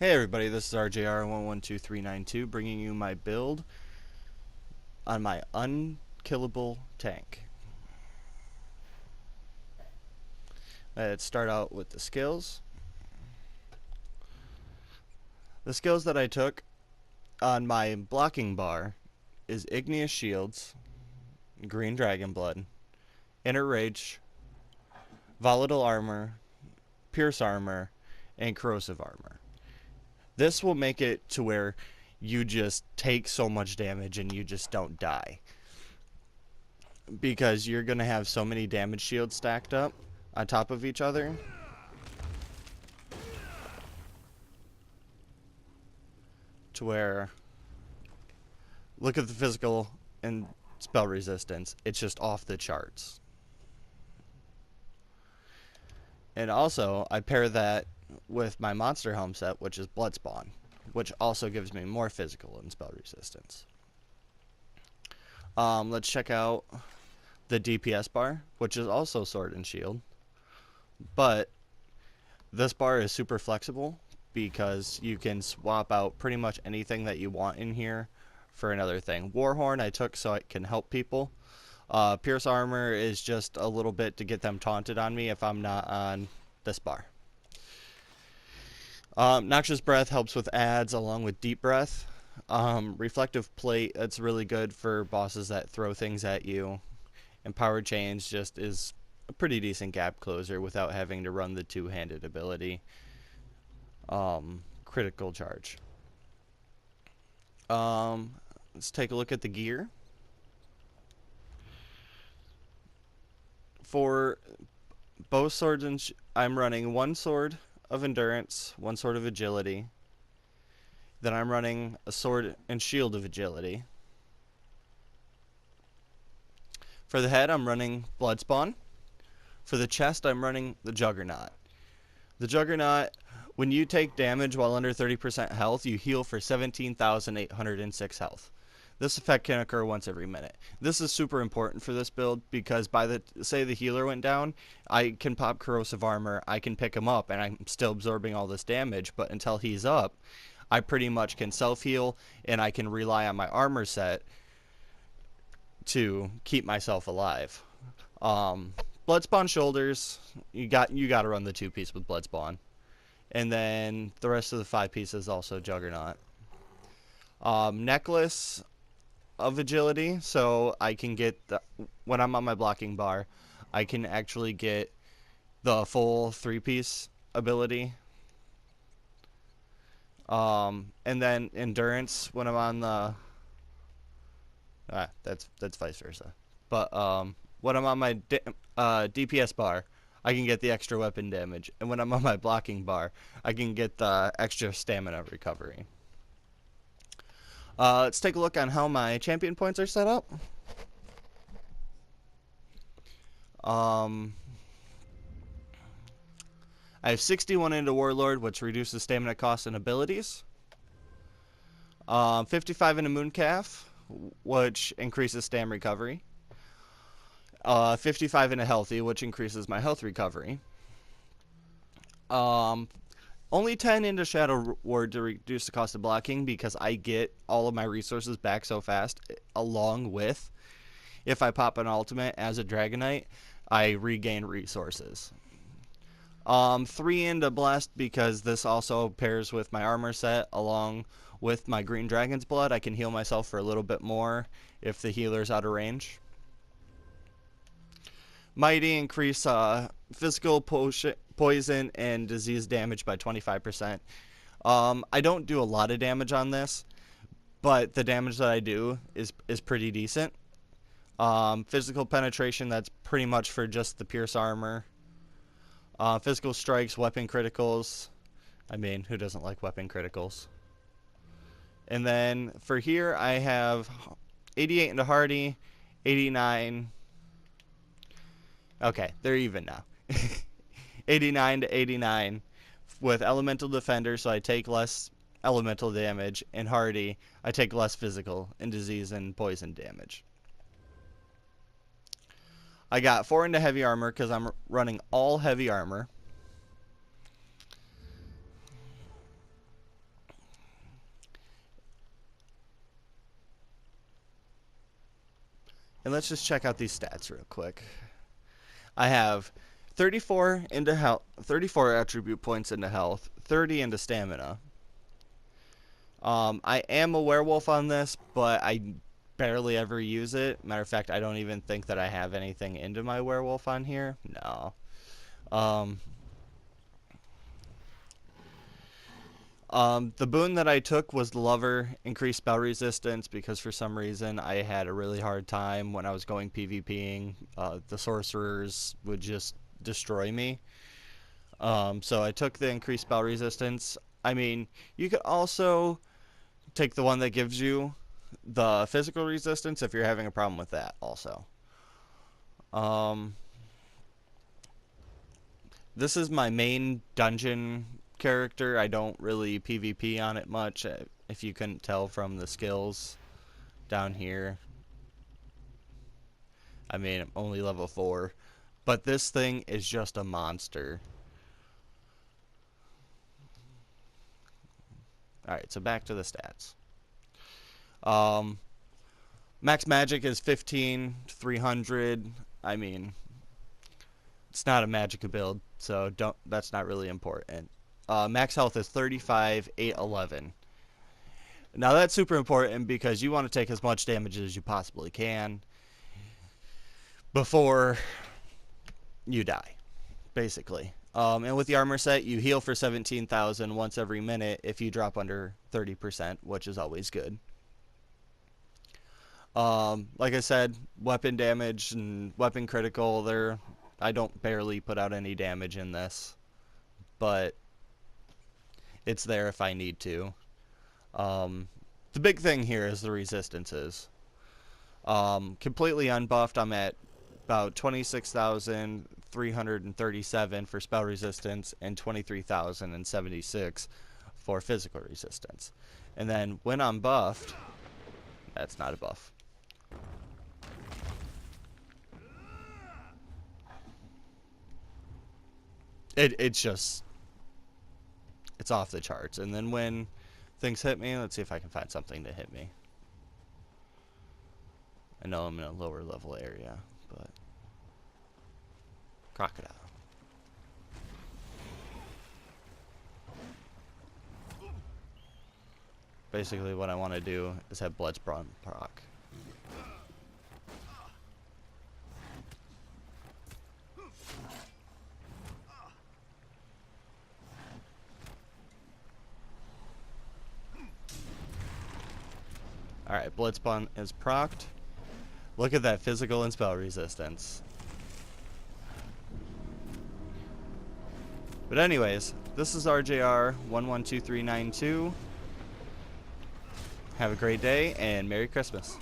Hey everybody, this is RJR112392 bringing you my build on my unkillable tank. Let's start out with the skills. The skills that I took on my blocking bar is igneous shields, green dragon blood, inner rage, volatile armor, pierce armor, and corrosive armor. This will make it to where you just take so much damage and you just don't die, because you're going to have so many damage shields stacked up on top of each other to where, look at the physical and spell resistance, it's just off the charts. And also I pair that with my monster helm set, which is blood spawn, which also gives me more physical and spell resistance. Let's check out the DPS bar, which is also sword and shield, but this bar is super flexible because you can swap out pretty much anything that you want in here for another thing. Warhorn I took so it can help people. Pierce armor is just a little bit to get them taunted on me if I'm not on this bar. Noxious breath helps with ads along with deep breath. Reflective plate, that's really good for bosses that throw things at you. And power chains just is a pretty decent gap closer without having to run the two-handed ability. Critical charge. Let's take a look at the gear. For both swords, and I'm running one sword of endurance, one sword of agility. Then I'm running a sword and shield of agility. For the head, I'm running Bloodspawn. For the chest, I'm running the Juggernaut. The Juggernaut, when you take damage while under 30% health, you heal for 17,806 health. This effect can occur once every minute. This is super important for this build because say the healer went down, I can pop corrosive armor, I can pick him up, and I'm still absorbing all this damage, but until he's up, I pretty much can self-heal, and I can rely on my armor set to keep myself alive. Bloodspawn shoulders, you got to run the 2-piece with Bloodspawn. And then the rest of the 5 pieces also Juggernaut. Necklace of agility, so I can get when I'm on my blocking bar, I can actually get the full 3-piece ability. And then endurance when I'm on the that's vice versa. But when I'm on my DPS bar, I can get the extra weapon damage, and when I'm on my blocking bar, I can get the extra stamina recovery. Let's take a look on how my champion points are set up. I have 61 into Warlord, which reduces stamina costs and abilities. 55 into Mooncalf, which increases stam recovery. 55 into Healthy, which increases my health recovery. Only 10 into Shadow Ward to reduce the cost of blocking because I get all of my resources back so fast, along with, if I pop an ultimate as a Dragonite, I regain resources. 3 into Blessed because this also pairs with my armor set along with my Green Dragon's Blood. I can heal myself for a little bit more if the healer's out of range. Mighty, increase physical poison and disease damage by 25%. I don't do a lot of damage on this, but the damage that I do is pretty decent. Physical penetration, that's pretty much for just the pierce armor. Physical strikes, weapon criticals. I mean, who doesn't like weapon criticals? And then for here, I have 88 into Hardy, 89. Okay, they're even now. 89 to 89 with Elemental Defender, so I take less elemental damage, and Hardy, I take less physical and disease and poison damage. I got 4 into Heavy Armor because I'm running all Heavy Armor. And let's just check out these stats real quick. I have 34 into health, 34 attribute points into health, 30 into stamina. I am a werewolf on this, but I barely ever use it. Matter of fact, I don't even think that I have anything into my werewolf on here. No. The boon that I took was the Lover, increased spell resistance, because for some reason I had a really hard time when I was going PvPing. The sorcerers would just destroy me. So I took the increased spell resistance. I mean, you could also take the one that gives you the physical resistance if you're having a problem with that also. This is my main dungeon character. I don't really PvP on it much, if you couldn't tell from the skills down here. I mean, I'm only level 4, but this thing is just a monster. Alright, so back to the stats. Max magic is 15,300. I mean, it's not a magic build, so that's not really important. Max health is 35,811. Now that's super important because you want to take as much damage as you possibly can before you die, basically. And with the armor set, you heal for 17,000 once every minute if you drop under 30%, which is always good. Like I said, weapon damage and weapon critical, I don't barely put out any damage in this, but it's there if I need to. The big thing here is the resistances. Completely unbuffed, I'm at about 26,337 for spell resistance and 23,076 for physical resistance. And then when I'm buffed, that's not a buff. It's off the charts. And then when things hit me, let's see if I can find something to hit me. I know I'm in a lower level area, but crocodile. Basically what I want to do is have blood spawn proc. Alright, blood spawn is procced. Look at that physical and spell resistance. But anyways, this is RJR112392. Have a great day and Merry Christmas.